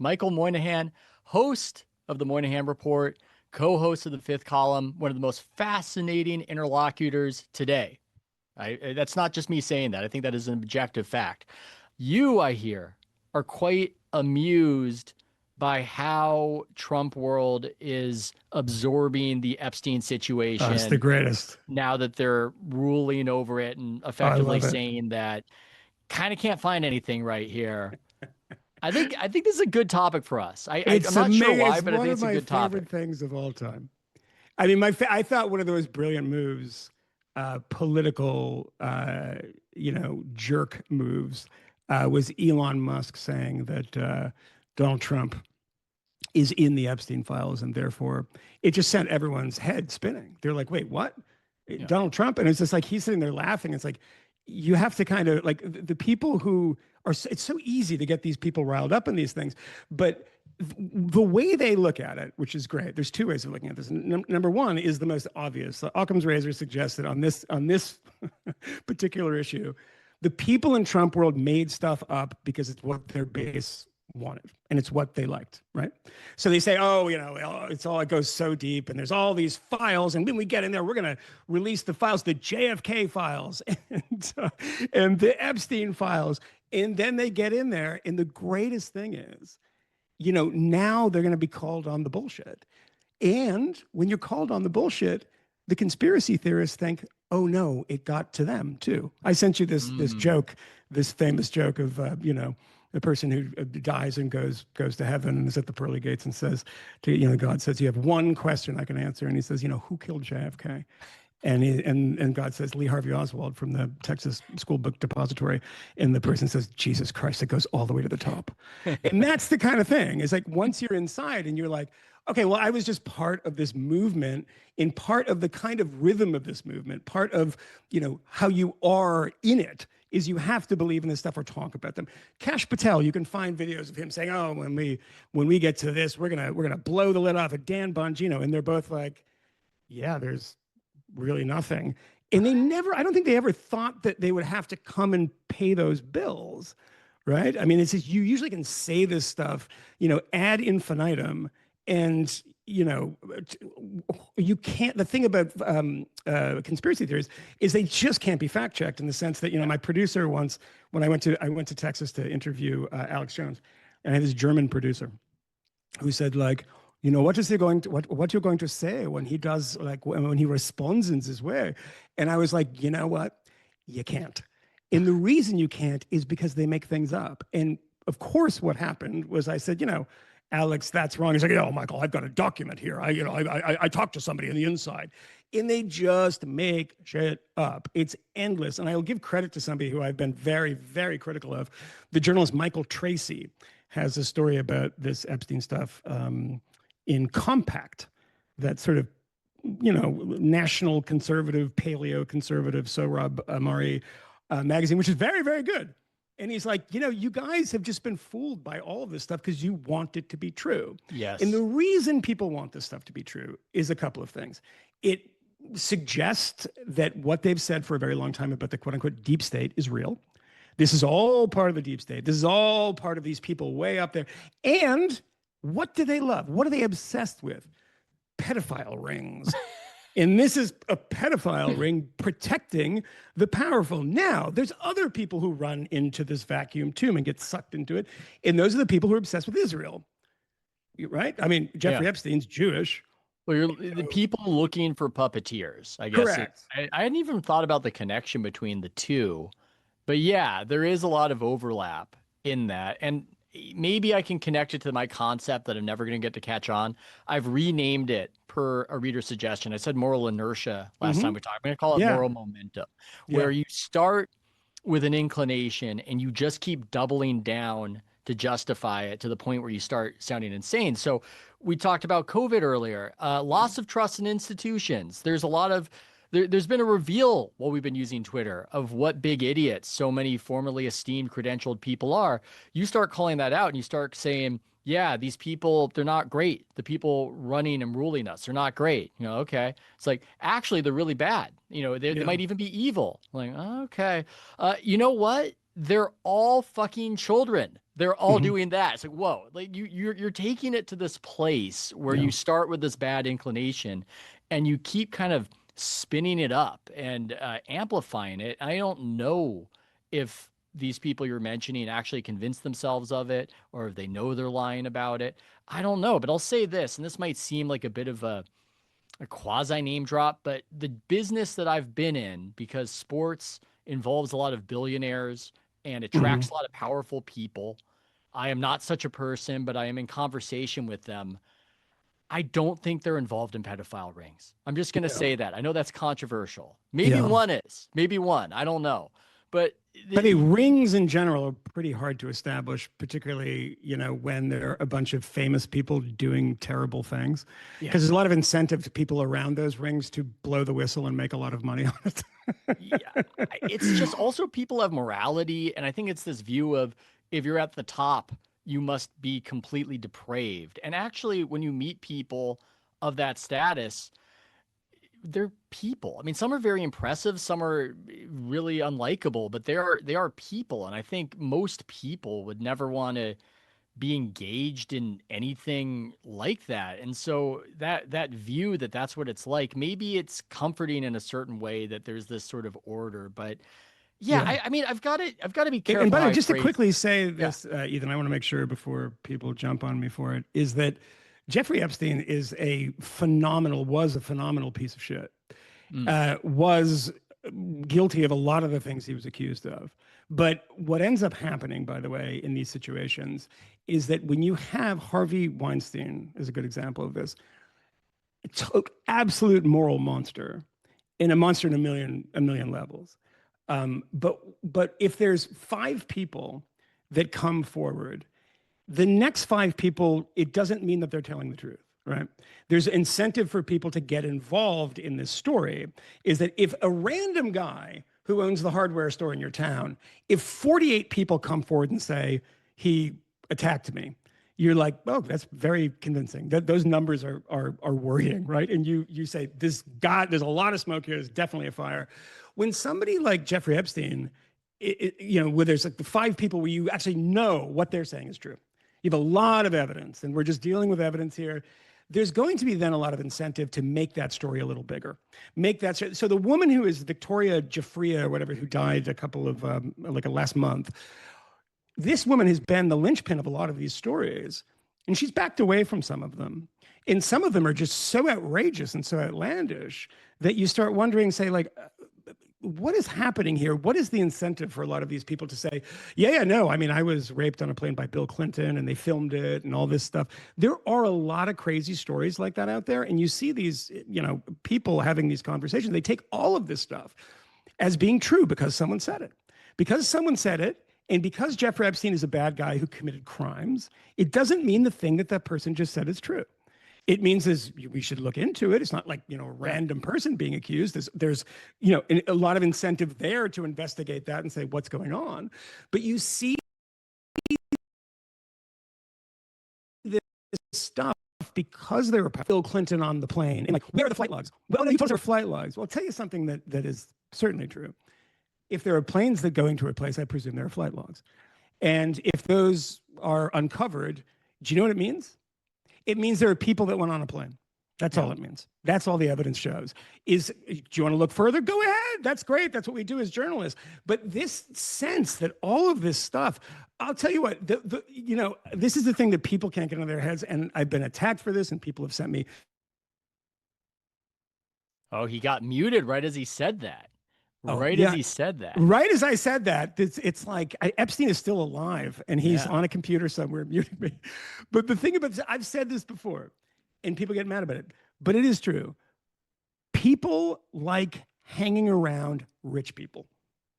Michael Moynihan, host of the Moynihan Report, co-host of the Fifth Column, one of the most fascinating interlocutors today. That's not just me saying that. I think that is an objective fact. You, I hear, are quite amused by how Trump world is absorbing the Epstein It's the situation greatest. now that they're ruling over it and Oh, I effectively love it. saying that kind of can't find anything right here. I think this is a good topic for us. I'm It's not sure amazing. why, It's but I one think of it's a my good favorite topic. things of all time. I mean, I thought one of those brilliant moves, political, jerk moves, was Elon Musk saying that Donald Trump is in the Epstein files, and therefore it just sent everyone's head spinning. They're like, "Wait, what? Yeah. Donald Trump?" And it's just like he's sitting there laughing. It's like you have to kind of like the people who are. It's so easy to get these people riled up in these things, but the way they look at it, which is great. There's two ways of looking at this. Number one is the most obvious. Occam's razor suggests that on this particular issue, the people in Trump world made stuff up because it's what their base wanted and it's what they liked, right? So they say, oh, it goes so deep and there's all these files, and when we get in there, we're going to release the files, the JFK files and the Epstein files. And then they get in there, and the greatest thing is, now they're going to be called on the bullshit. And when you're called on the bullshit, the conspiracy theorists think, oh no, it got to them too. I sent you this joke, this famous joke of the person who dies and goes to heaven and is at the pearly gates and says to God says, you have one question I can answer, and he says, who killed JFK? And God says, Lee Harvey Oswald from the Texas School Book Depository. And the person says, Jesus Christ, it goes all the way to the top. And that's the kind of thing. It's like once you're inside and you're like, okay, well, I was just part of this movement, in part of the kind of rhythm of this movement, part of, how you are in it is you have to believe in this stuff or talk about them. Kash Patel, you can find videos of him saying, oh, when we get to this, we're gonna blow the lid off of Dan Bongino. And they're both like, yeah, there's really nothing. And I don't think they ever thought that they would have to come and pay those bills, right? I mean, it's just, you usually can say this stuff, ad infinitum, and you can't. The thing about conspiracy theories is they just can't be fact checked, in the sense that my producer once, when I went to Texas to interview Alex Jones, and I had this German producer who said, like, what is he going to what you're going to say when he does, like, when he responds in this way? And I was like, you know what? You can't. And the reason you can't is because they make things up. And of course, what happened was I said, Alex, that's wrong. He's like, oh, Michael, I've got a document here. I talked to somebody on the inside, and they just make shit up. It's endless. And I'll give credit to somebody who I've been very, very critical of. The journalist Michael Tracy has a story about this Epstein stuff in Compact, that sort of, national conservative, paleo conservative Sohrab Ahmari magazine, which is very, very good. And he's like, you guys have just been fooled by all of this stuff because you want it to be true. Yes. And the reason people want this stuff to be true is a couple of things. It suggests that what they've said for a very long time about the quote unquote deep state is real. This is all part of the deep state. This is all part of these people way up there. And what do they love? What are they obsessed with? Pedophile rings. And this is a pedophile ring protecting the powerful. Now, there's other people who run into this vacuum too and get sucked into it. And those are the people who are obsessed with Israel, right? I mean, Jeffrey Epstein's Jewish. Well, you're the people looking for puppeteers, I guess. Correct. I hadn't even thought about the connection between the two. But yeah, there is a lot of overlap in that. And maybe I can connect it to my concept that I'm never going to get to catch on. I've renamed it per a reader suggestion. I said moral inertia last time we talked. I'm going to call it moral momentum, where you start with an inclination and you just keep doubling down to justify it to the point where you start sounding insane. So we talked about COVID earlier, loss of trust in institutions. There's a lot of there's been a reveal while we've been using Twitter of what big idiots so many formerly esteemed, credentialed people are. You start calling that out and you start saying, yeah, these people, they're not great. The people running and ruling us, they're not great. Okay. It's like, actually, they're really bad. They might even be evil. Like, okay. You know what? they're all fucking children. They're all Mhm. doing that. It's like, whoa, like you're taking it to this place where Yeah. you start with this bad inclination and you keep kind of spinning it up and amplifying it. I don't know if these people you're mentioning actually convince themselves of it or if they know they're lying about it. I don't know, but I'll say this, and this might seem like a bit of a quasi name drop, but the business that I've been in, because sports involves a lot of billionaires and attracts Mhm. a lot of powerful people. I am not such a person, but I am in conversation with them. I don't think they're involved in pedophile rings. I'm just going to Yeah. say that. I know that's controversial. Maybe Yeah. one is, maybe one. I don't know. But I think rings in general are pretty hard to establish, particularly, when there are a bunch of famous people doing terrible things. yeah, Because there's a lot of incentive to people around those rings to blow the whistle and make a lot of money on it. yeah, it's just also people have morality. And I think it's this view of if you're at the top, you must be completely depraved. And actually, when you meet people of that status, they're people. I mean, some are very impressive, some are really unlikable, but they are people. And I think most people would never want to be engaged in anything like that. And so that view that that's what it's like, maybe it's comforting in a certain way that there's this sort of order. But yeah, Yeah. I mean, I've got to be And careful by the how way, I just to phrase. quickly say Yeah. this, Ethan, I want to make sure before people jump on me for it, is that Jeffrey Epstein was a phenomenal piece of shit. Mm. Was guilty of a lot of the things he was accused of. But what ends up happening, by the way, in these situations is that when you have Harvey Weinstein, is a good example of this, absolute moral monster, and a monster in a million levels. But if there's five people that come forward, the next five people, it doesn't mean that they're telling the truth, right? There's incentive for people to get involved in this story. Is that if a random guy who owns the hardware store in your town, if 48 people come forward and say he attacked me, you're like, oh, that's very convincing. Those numbers are worrying, right? And you say, there's a lot of smoke here. There's definitely a fire. When somebody like Jeffrey Epstein, where there's like the five people where you actually know what they're saying is true, you have a lot of evidence, and we're just dealing with evidence here. There's going to be then a lot of incentive to make that story a little bigger. Make that so the woman who is Victoria Giuffria or whatever, who died a couple of like a last month, this woman has been the linchpin of a lot of these stories, and she's backed away from some of them. And some of them are just so outrageous and so outlandish that you start wondering, say, like, what is happening here? What is the incentive for a lot of these people to say, yeah, no, I mean, I was raped on a plane by Bill Clinton and they filmed it and all this stuff. There are a lot of crazy stories like that out there. And you see these, people having these conversations. They take all of this stuff as being true because someone said it. Because someone said it, and because Jeffrey Epstein is a bad guy who committed crimes, it doesn't mean the thing that that person just said is true. It means we should look into it. It's not like, a Yeah. random person being accused. There's a lot of incentive there to investigate that and say what's going on. But you see this stuff because they were Bill Clinton on the plane. And like, where are the flight logs? Well, no, you told us there were flight logs. Well, I'll tell you something that is certainly true. If there are planes that going to a place, I presume there are flight logs. And if those are uncovered, do you know what it means? It means there are people that went on a plane. That's Yeah. all it means. That's all the evidence shows. Do you want to look further? Go ahead. That's great. That's what we do as journalists. But this sense that all of this stuff, I'll tell you what, this is the thing that people can't get into their heads. And I've been attacked for this, and people have sent me. Oh, he got muted right as he said that. Oh, Right as yeah. he said that. Right as I said that, it's like Epstein is still alive and he's Yeah. on a computer somewhere muting me. But the thing about I've said this before, and people get mad about it, but it is true. People like hanging around rich people.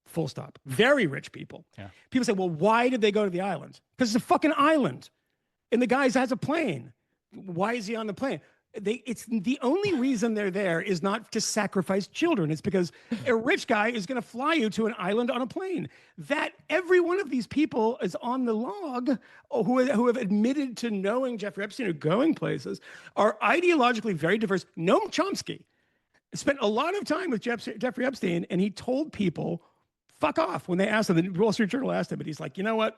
Full stop. Very rich people. Yeah. People say, well, why did they go to the island? Because it's a fucking island. And the guy has a plane. Why is he on the plane? It's the only reason they're there is not to sacrifice children. It's because a rich guy is going to fly you to an island on a plane. That every one of these people is on the log, who have admitted to knowing Jeffrey Epstein or going places, are ideologically very diverse. Noam Chomsky spent a lot of time with Jeffrey Epstein, and he told people fuck off. When they asked him, the Wall Street Journal asked him, and he's like, you know what?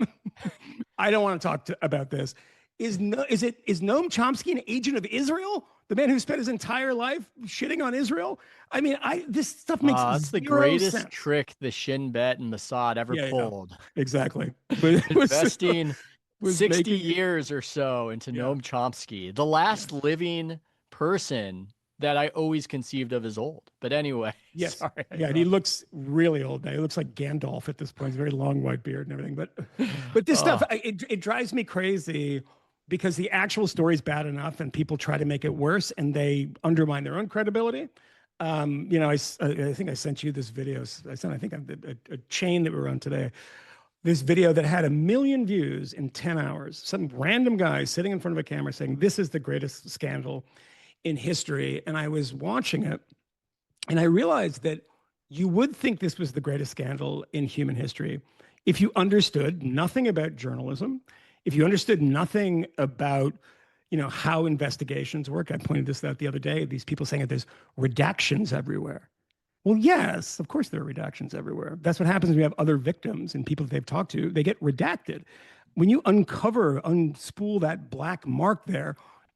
I don't want to talk about this. Is Noam Chomsky an agent of Israel? The man who spent his entire life shitting on Israel? I mean, this stuff makes That's the zero greatest sense. trick the Shin Bet and Mossad ever Yeah, pulled. exactly. But it Investing was 60 making, years or so into yeah, Noam Chomsky, the last yes, living person that I always conceived of as old. But anyway, yes, sorry. I yeah. And he interrupted. looks really old now. He looks like Gandalf at this point. He's very long white beard and everything. But this stuff, Oh, it drives me crazy because the actual story is bad enough, and people try to make it worse, and they undermine their own credibility. I think I sent you this video. I think a chain that we were on today. This video that had 1 million views in 10 hours. Some random guy sitting in front of a camera saying, "This is the greatest scandal in history." And I was watching it, and I realized that you would think this was the greatest scandal in human history if you understood nothing about journalism, if you understood nothing about how investigations work. I pointed this out the other day. These people saying that there's redactions everywhere. Well, yes, of course there are redactions everywhere. That's what happens when you have other victims and people that they've talked to, they get redacted. When you unspool that black mark there,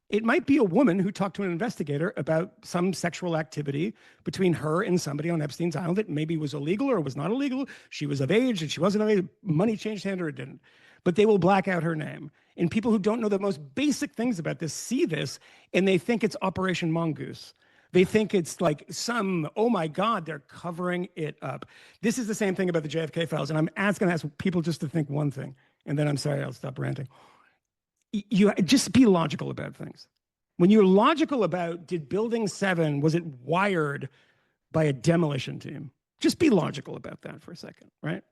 it might be a woman who talked to an investigator about some sexual activity between her and somebody on Epstein's Island that maybe was illegal or was not illegal. She was of age and she wasn't of age. Money changed hands or it didn't. But they will black out her name. And people who don't know the most basic things about this see this and they think it's Operation Mongoose. They think it's like oh my God, they're covering it up. This is the same thing about the JFK files. And I'm going to ask people just to think one thing. And then I'm sorry, I'll stop ranting. You just be logical about things. When you're logical about did building 7, was it wired by a demolition team? Just be logical about that for a second, right?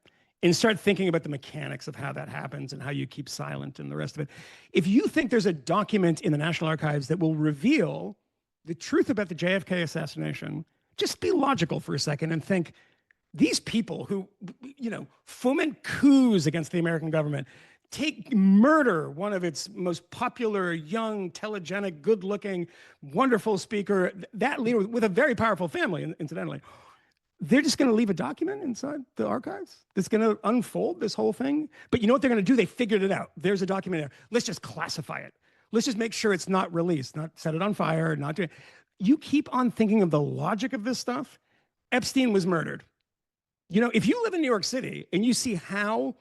And start thinking about the mechanics of how that happens and how you keep silent and the rest of it. If you think there's a document in the National Archives that will reveal the truth about the JFK assassination, just be logical for a second and think these people who, foment coups against the American government, murder one of its most popular, young, telegenic, good-looking, wonderful speaker, that leader with a very powerful family, incidentally. They're just going to leave a document inside the archives that's going to unfold this whole thing. But you know what they're going to do? They figured it out. There's a document there. Let's just classify it. Let's just make sure it's not released, not set it on fire, not do it. You keep on thinking of the logic of this stuff. Epstein was murdered. If you live in New York City and you see how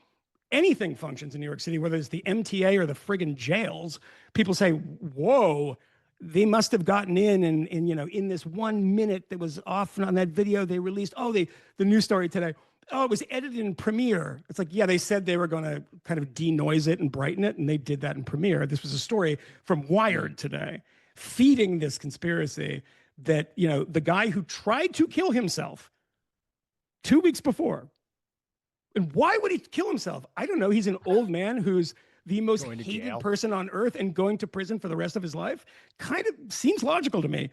anything functions in New York City, whether it's the MTA or the friggin' jails, people say, whoa, they must have gotten in and in this 1 minute that was off on that video they released. Oh, the news story today. Oh, it was edited in Premiere. It's like, yeah, they said they were going to kind of denoise it and brighten it, and they did that in Premiere. This was a story from Wired today, feeding this conspiracy that, the guy who tried to kill himself 2 weeks before. And why would he kill himself? I don't know. He's an old man who's the most hated person on earth and going to prison for the rest of his life. Kind of seems logical to me.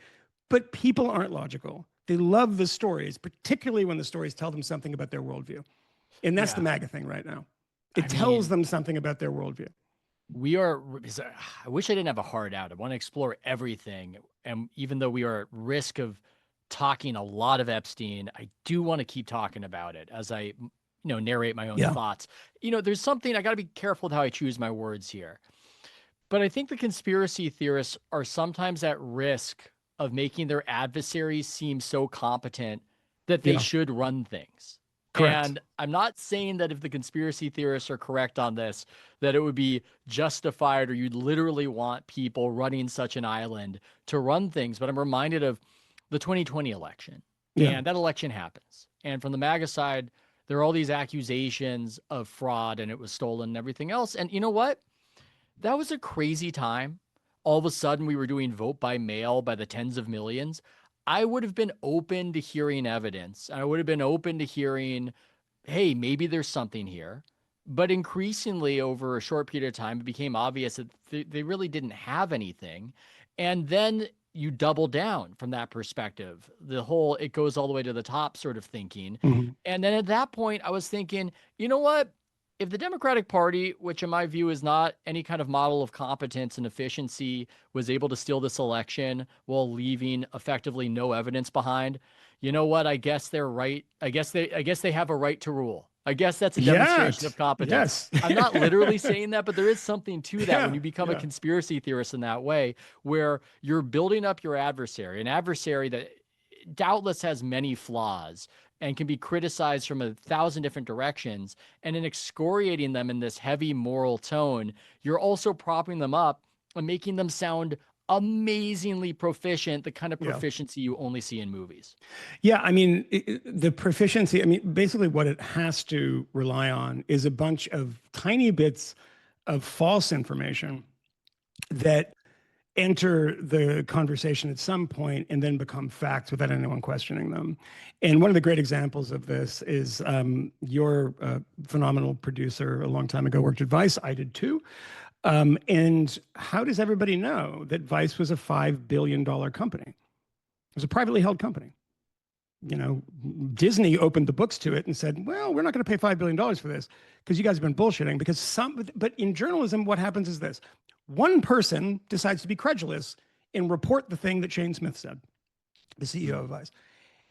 But people aren't logical. They love the stories, particularly when the stories tell them something about their worldview. And that's the MAGA thing right now. It tells them something about their worldview. I wish I didn't have a hard out. I want to explore everything. And even though we are at risk of talking a lot of Epstein, I do want to keep talking about it as I narrate my own thoughts. There's something, I got to be careful with how I choose my words here. But I think the conspiracy theorists are sometimes at risk of making their adversaries seem so competent that they should run things. Correct. And I'm not saying that if the conspiracy theorists are correct on this, that it would be justified or you'd literally want people running such an island to run things. But I'm reminded of the 2020 election. And that election happens. And from the MAGA side, there are all these accusations of fraud and it was stolen and everything else. And you know what? That was a crazy time. All of a sudden, we were doing vote by mail by the tens of millions. I would have been open to hearing evidence. I would have been open to hearing, hey, maybe there's something here. But increasingly, over a short period of time, it became obvious that they really didn't have anything. And then you double down from that perspective. It goes all the way to the top sort of thinking. Mm-hmm. And then at that point, I was thinking, you know what? if the Democratic Party, which in my view is not any kind of model of competence and efficiency, was able to steal this election while leaving effectively no evidence behind, you know what? I guess they're right. I guess they have a right to rule. I guess that's a demonstration Yet, of competence. yes. I'm not literally saying that, but there is something to that when Yeah, you become a yeah. conspiracy theorist in that way, where you're building up your adversary, an adversary that doubtless has many flaws and can be criticized from 1,000 different directions. And in excoriating them in this heavy moral tone, you're also propping them up and making them sound amazingly proficient, the kind of Yeah. proficiency you only see in movies. Yeah, I mean, the proficiency, I mean, basically what it has to rely on is a bunch of tiny bits of false information that enter the conversation at some point and then become facts without anyone questioning them. And one of the great examples of this is your phenomenal producer a long time ago worked at Vice. I did too. And how does everybody know that Vice was a $5 billion company? It was a privately held company. You know, Disney opened the books to it and said, well, we're not going to pay $5 billion for this because you guys have been bullshitting. Because but in journalism, what happens is this: one person decides to be credulous and report the thing that Shane Smith said, the CEO of Vice.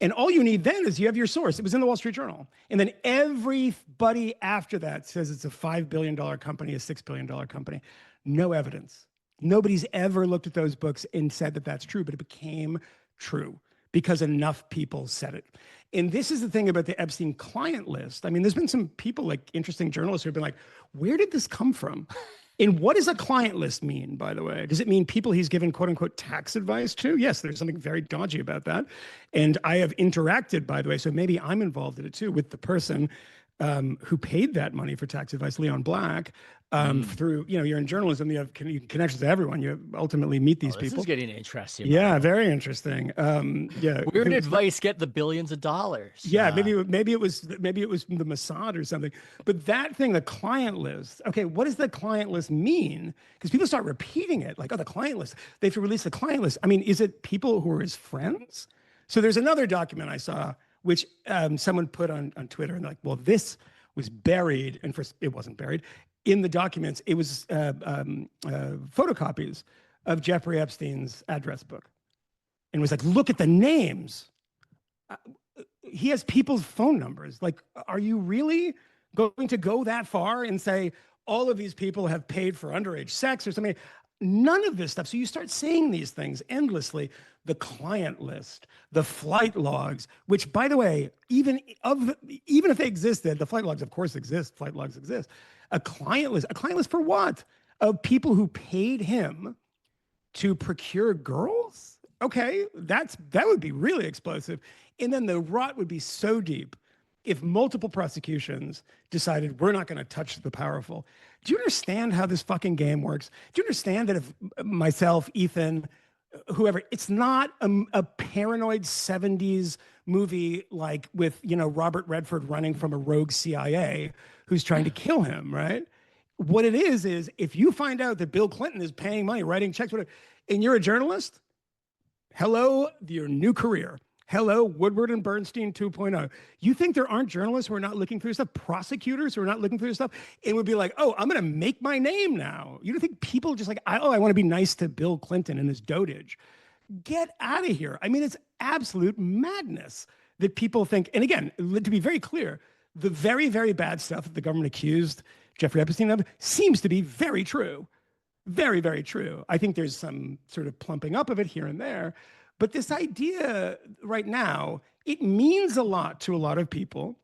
And all you need then is you have your source. It was in the Wall Street Journal. And then everybody after that says it's a $5 billion company, a $6 billion company. No evidence. Nobody's ever looked at those books and said that that's true, but it became true because enough people said it. And this is the thing about the Epstein client list. I mean, there's been some people, like interesting journalists, who have been like, where did this come from? And what does a client list mean, by the way? Does it mean people he's given quote unquote tax advice to? Yes, there's something very dodgy about that. And I have interacted, by the way, so maybe I'm involved in it too, with the person who paid that money for tax advice, Leon Black, through, you know, you're in journalism, you have connections to everyone. You ultimately meet these This people. is getting interesting, Yeah, Michael. very interesting. Yeah. Where did Vice get the billions of dollars? Yeah, maybe it was the Mossad or something. But that thing, the client list. Okay, what does the client list mean? Because people start repeating it, like, oh, the client list. They have to release the client list. I mean, is it people who are his friends? So there's another document I saw, which someone put on Twitter, and like, well, this was buried, and first it wasn't buried in the documents. It was photocopies of Jeffrey Epstein's address book, and was like, look at the names. He has people's phone numbers. Like, are you really going to go that far and say all of these people have paid for underage sex or something? None of this stuff. So you start saying these things endlessly. The client list, the flight logs, which, by the way, even if they existed, the flight logs, of course, exist. Flight logs exist. A client list for what? Of people who paid him to procure girls? Okay, that would be really explosive. And then the rot would be so deep if multiple prosecutions decided we're not going to touch the powerful. Do you understand how this fucking game works? Do you understand that if myself, Ethan, whoever, it's not a paranoid 70s movie like with, you know, Robert Redford running from a rogue CIA who's trying to kill him, right? What it is if you find out that Bill Clinton is paying money, writing checks, whatever, and you're a journalist, hello, your new career. Hello, Woodward and Bernstein 2.0. You think there aren't journalists who are not looking through stuff, prosecutors who are not looking through stuff, and would be like, oh, I'm going to make my name now. You don't think people just like, I want to be nice to Bill Clinton and his dotage. Get out of here. I mean, it's absolute madness that people think, and again, to be very clear, the very, very bad stuff that the government accused Jeffrey Epstein of seems to be very true. Very, very true. I think there's some sort of plumping up of it here and there. But this idea right now, it means a lot to a lot of people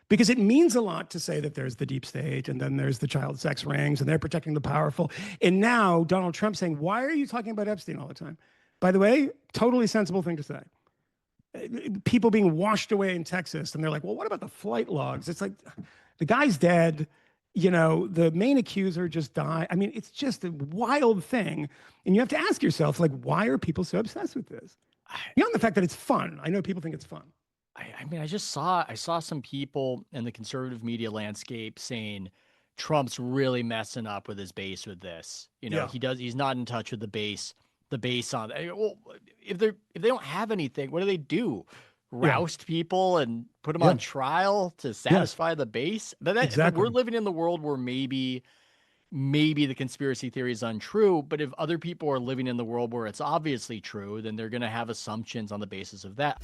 because it means a lot to say that there's the deep state and then there's the child sex rings and they're protecting the powerful. And now Donald Trump saying, why are you talking about Epstein all the time? By the way, totally sensible thing to say. People being washed away in Texas and they're like, well, what about the flight logs? It's like, the guy's dead. You know, the main accuser just died. I mean, it's just a wild thing. And you have to ask yourself, like, why are people so obsessed with this? Beyond the fact that it's fun. I know people think it's fun. I mean, I saw some people in the conservative media landscape saying Trump's really messing up with his base with this. You know, Yeah. he's not in touch with the base on, well, if they don't have anything, what do they do? Yeah. roust people and put them Yeah. on trial to Yeah. satisfy the base. But we're Exactly. living in the world where maybe the conspiracy theory is untrue, but if other people are living in the world where it's obviously true, then they're going to have assumptions on the basis of that.